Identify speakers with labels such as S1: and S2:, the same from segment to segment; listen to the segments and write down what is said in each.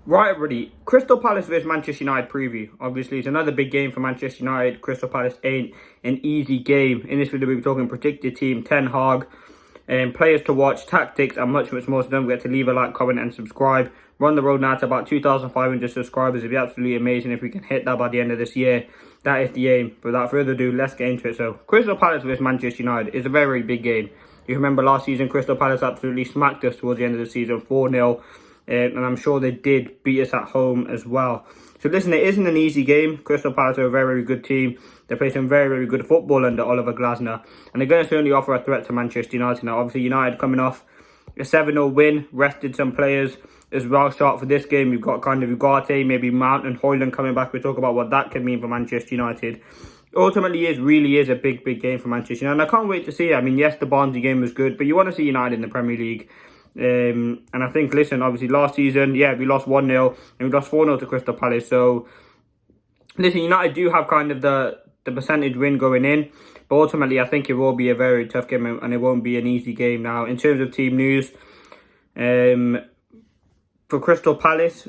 S1: Right, everybody. Crystal Palace vs Manchester United preview. Obviously, it's another big game for Manchester United. Crystal Palace ain't an easy game. In this video, we'll be talking predicted team, Ten Hag, players to watch, tactics, and much more. So don't forget to leave a like, comment, and subscribe. We're on the road now to about 2,500 subscribers. It'd be absolutely amazing if we can hit that by the end of this year. That is the aim. But without further ado, let's get into it. So, Crystal Palace vs Manchester United is a very big game. You remember last season, Crystal Palace absolutely smacked us towards the end of the season, 4-0. And I'm sure they did beat us at home as well. So listen, it isn't an easy game. Crystal Palace are a very good team. They play some very good football under Oliver Glasner. And they're going to certainly offer a threat to Manchester United. Now, obviously, United coming off a 7-0 win, rested some players as well. Start for this game, you've got kind of UGARTE, maybe Mount and Højlund coming back. We'll talk about what that could mean for Manchester United. Ultimately, it really is a big game for Manchester United. And I can't wait to see it. I mean, yes, the Barnsley game was good, but you want to see United in the Premier League. And I think, listen, obviously last season, yeah, we lost 1-0 and we lost 4-0 to Crystal Palace. So, listen, United do have kind of the percentage win going in. But ultimately, I think it will be a very tough game and it won't be an easy game. Now, in terms of team news, for Crystal Palace,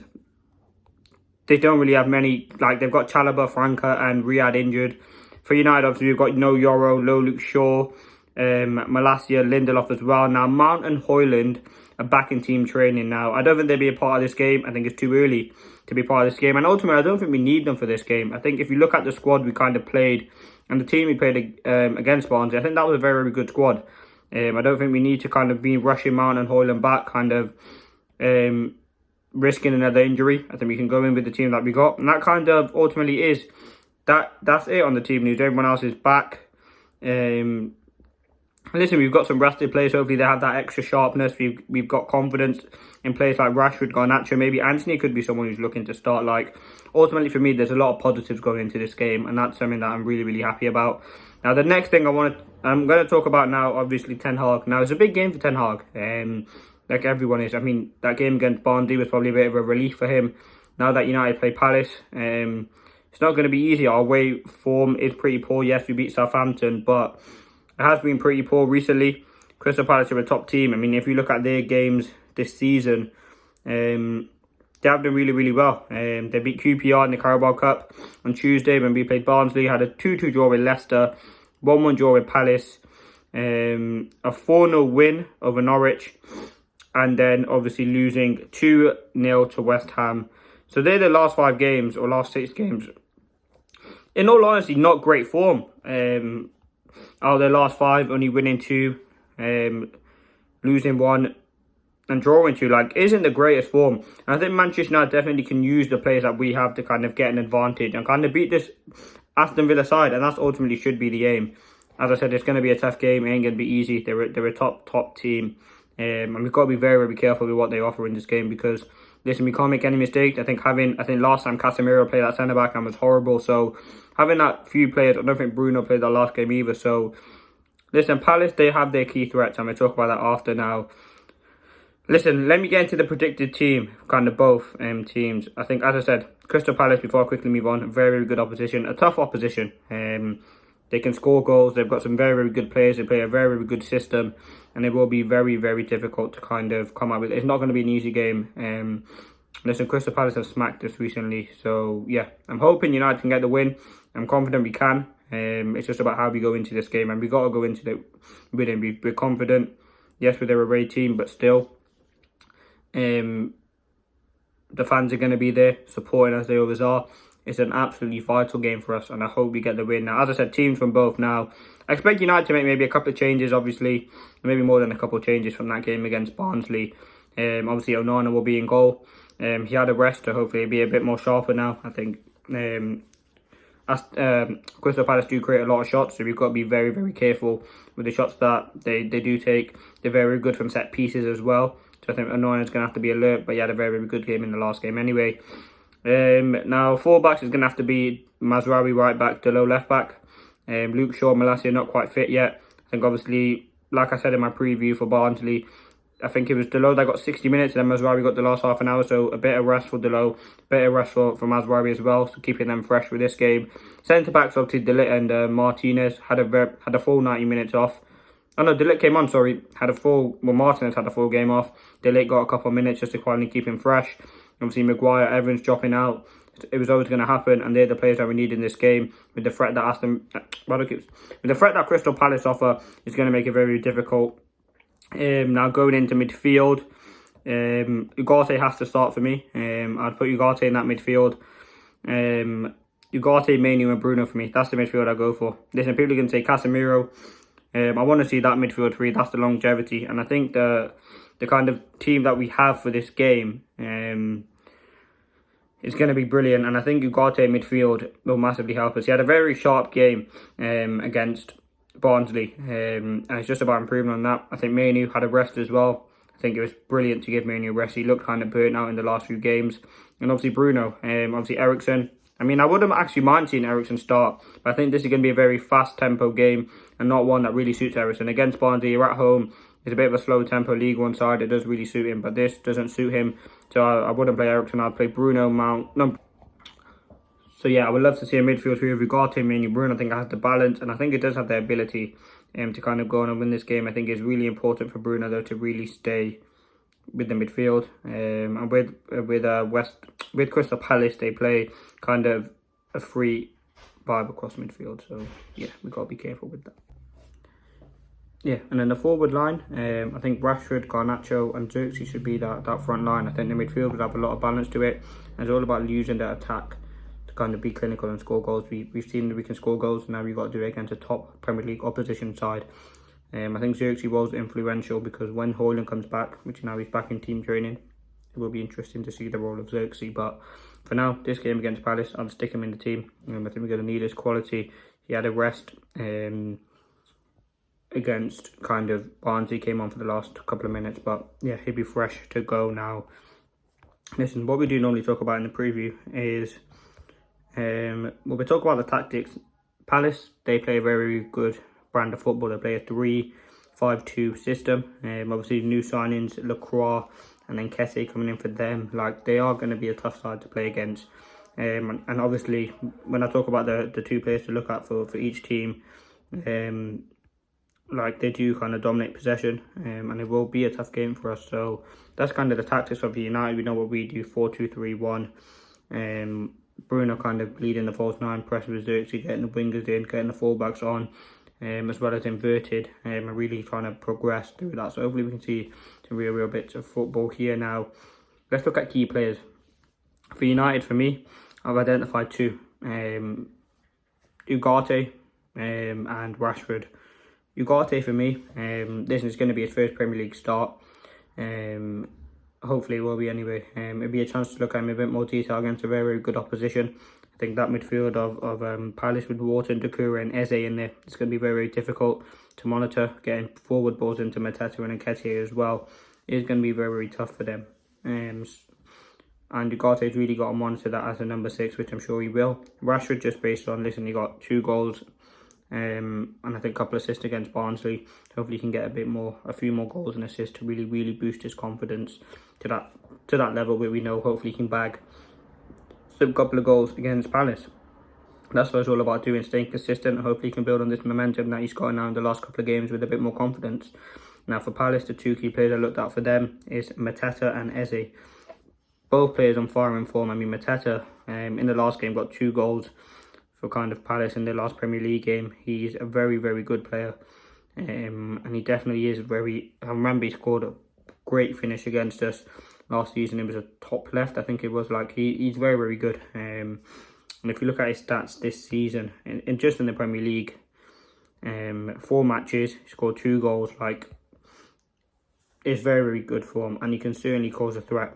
S1: they don't really have many. Like, they've got Chalobah, Franca and Riyad injured. For United, obviously, we've got no Yoro, no Luke Shaw, Malacia, Lindelof as well. Now, Mount and Højlund are back in team training now. I don't think they'll be a part of this game. I think it's too early to be part of this game. And ultimately, I don't think we need them for this game. I think if you look at the squad we kind of played and the team we played against Barnsley, I think that was a very good squad. I don't think we need to kind of be rushing Mount and Højlund back, kind of risking another injury. I think we can go in with the team that we got. And that kind of ultimately is, that's it on the team news. Everyone else is back. Listen, we've got some rested players. Hopefully they have that extra sharpness. We've got confidence in players like RASHFORD, GARNACHO. Maybe Anthony could be someone who's looking to start. Like, ultimately for me, there's a lot of positives going into this game, and that's something that I'm really happy about. Now, the next thing I'm going to talk about now, obviously, Ten Hag. Now, it's a big game for Ten Hag, like everyone is. I mean, that game against Barnsley was probably a bit of a relief for him. Now that United play Palace, it's not going to be easy. Our away form is pretty poor. Yes, we beat Southampton, but it has been pretty poor recently. Crystal Palace are a top team. I mean, if you look at their games this season, they have done really well. They beat QPR in the Carabao Cup on Tuesday when we played Barnsley. Had a 2-2 draw with Leicester, 1-1 draw with Palace, a 4-0 win over Norwich, and then obviously losing 2-0 to West Ham. So they're the last 5 games, or last 6 games. In all honesty, not great form. Out of their last 5, only winning 2, losing 1, and drawing 2. Like, isn't the greatest form. And I think Manchester United definitely can use the players that we have to kind of get an advantage and kind of beat this Aston Villa side. And that's ultimately should be the aim. As I said, it's going to be a tough game. It ain't going to be easy. They're a top team. And we've got to be very careful with what they offer in this game because, listen, we can't make any mistakes. I think last time Casemiro played that centre-back and was horrible. So, having that few players, I don't think Bruno played that last game either. So, listen, Palace, they have their key threats. I'm going to talk about that after now. Listen, let me get into the predicted team, kind of both teams. I think, as I said, Crystal Palace, before I quickly move on, very good opposition, a tough opposition. They can score goals. They've got some very good players. They play a very good system. And it will be very difficult to kind of come out with. It's not going to be an easy game. Listen, Crystal Palace have smacked us recently. So, yeah, I'm hoping United can get the win. I'm confident we can. It's just about how we go into this game. And we got to go into it with him. We're confident. Yes, we're their away team, but still. The fans are going to be there, supporting as they always are. It's an absolutely vital game for us, and I hope we get the win. Now, as I said, teams from both now. I expect United to make maybe a couple of changes, obviously. Maybe more than a couple of changes from that game against Barnsley. Obviously, Onana will be in goal. He had a rest, so hopefully he'll be a bit more sharper now. I think Crystal Palace do create a lot of shots, so we've got to be very careful with the shots that they do take. They're very good from set pieces as well. So I think Onana's going to have to be alert, but he had a very good game in the last game anyway. Now, fullbacks is going to have to be Mazraoui right back, Delo left back. Luke Shaw, Malacia not quite fit yet. I think obviously, like I said in my preview for Barnsley, I think it was Delo that got 60 minutes and then Mazraoui got the last half an hour. So a bit of rest for Delo, a bit of rest for Mazraoui as well. So keeping them fresh with this game. Centre-backs obviously De Ligt and Martinez had a full 90 minutes off. Oh no, De Ligt came on, sorry. Martinez had a full game off. De Ligt got a couple of minutes just to quietly keep him fresh. Obviously, Maguire, Evans dropping out. It was always going to happen, and they're the players that we need in this game. With the threat that Crystal Palace offer, is going to make it very difficult. Now going into midfield, UGARTE has to start for me. I'd put UGARTE in that midfield. UGARTE, Mainoo and Bruno for me. That's the midfield I go for. Listen, people are going to say Casemiro. I want to see that midfield three. That's the longevity, and I think the kind of team that we have for this game is going to be brilliant. And I think UGARTE midfield will massively help us. He had a very sharp game against Barnsley, and it's just about improving on that. I think Mainoo had a rest as well. I think it was brilliant to give Mainoo a rest. He looked kind of burnt out in the last few games. And obviously Bruno, obviously Eriksen. I mean, I wouldn't actually mind seeing Eriksen start, but I think this is going to be a very fast tempo game and not one that really suits Eriksen. Against Barnsley, you're at home. It's a bit of a slow tempo League One side. It does really suit him, but this doesn't suit him. So I wouldn't play Eriksen. I'd play Bruno, Mount. No. So yeah, I would love to see a midfield three of UGARTE, Mainoo, Bruno. I think it has the balance, and I think it does have the ability to kind of go on and win this game. I think it's really important for Bruno though to really stay with the midfield. And with Crystal Palace, they play kind of a free vibe across midfield. So yeah, we've got to be careful with that. Yeah, and then the forward line, I think Rashford, Garnacho and Xerxes should be that front line. I think the midfield would have a lot of balance to it. And it's all about using the attack to kind of be clinical and score goals. We've seen that we can score goals. Now we've got to do it against a top Premier League opposition side. I think Xerxes was influential because when Højlund comes back, which now he's back in team training, it will be interesting to see the role of Xerxes. But for now, this game against Palace, I'll stick him in the team. I think we're going to need his quality. He had a rest against kind of Barnsley, came on for the last couple of minutes, but yeah, he'll be fresh to go now. Listen, what we do normally talk about in the preview is well, we talk about the tactics. Palace, they play a very good brand of football. They play a 3-5-2 system. Obviously new signings, Lacroix and then Kessie coming in for them. Like, they are going to be a tough side to play against. And obviously when I talk about the two players to look at for each team, like, they do kind of dominate possession, and it will be a tough game for us. So that's kind of the tactics of United. We know what we do: 4-2-3-1. Bruno kind of leading the false nine, press with Xerxes, getting the wingers in, getting the fullbacks on, as well as inverted, and really trying to progress through that. So hopefully we can see some real bits of football here. Now let's look at key players for United. For me, I've identified two: UGARTE and Rashford. UGARTE for me, this is going to be his first Premier League start. Hopefully it will be anyway. It'll be a chance to look at him in a bit more detail against a very good opposition. I think that midfield of Palace with Wharton, Doucouré and Eze in there, it's going to be very difficult to monitor. Getting forward balls into Mateta and Nketiah as well is going to be very tough for them. And UGARTE's really got to monitor that as a number 6, which I'm sure he will. Rashford, just based on, listen, he got 2 goals. And I think a couple of assists against Barnsley. Hopefully he can get a few more goals and assists to really boost his confidence to that level where we know hopefully he can bag some couple of goals against Palace. That's what it's all about doing, staying consistent, and hopefully he can build on this momentum that he's got now in the last couple of games with a bit more confidence. Now for Palace, the 2 key players I looked at for them is Mateta and Eze. Both players on firing form. I mean, Mateta in the last game got 2 goals for kind of Palace in their last Premier League game. He's a very good player, and he definitely is I remember he scored a great finish against us last season. It was a top left, I think it was. Like, he's very good. And if you look at his stats this season, just in the Premier League, 4 matches, he scored 2 goals. Like, it's very good form, and he can certainly cause a threat.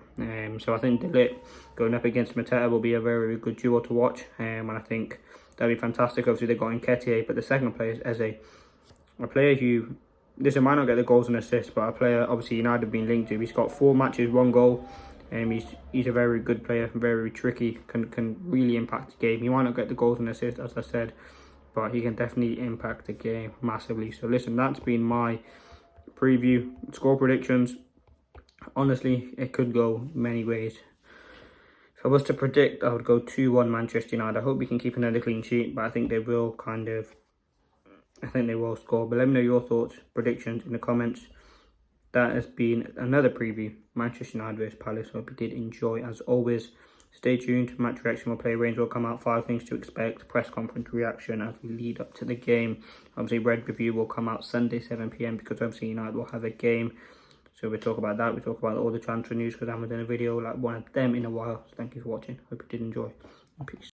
S1: So I think De Ligt going up against Mateta will be a very good duo to watch, and I think that'll be fantastic. Obviously they got Nketiah, but the second player is Eze, a player who, this might not get the goals and assists, but a player obviously United have been linked to. He's got 4 matches, 1 goal. He's a very good player, very tricky, can really impact the game. He might not get the goals and assists, as I said, but he can definitely impact the game massively. So listen, that's been my preview. Score predictions, honestly, it could go many ways. If I was to predict, I would go 2-1 Manchester United. I hope we can keep another clean sheet, but I think they will score. But let me know your thoughts, predictions in the comments. that has been another preview. Manchester United vs Palace. Hope you did enjoy. As always, stay tuned. Match reaction will play. Range will come out. 5 things to expect. Press conference reaction as we lead up to the game. Obviously, Red review will come out Sunday 7 PM because obviously United will have a game. So we'll talk about that. We'll talk about all the transfer news because I haven't done a video like one of them in a while. So thank you for watching. Hope you did enjoy. And peace.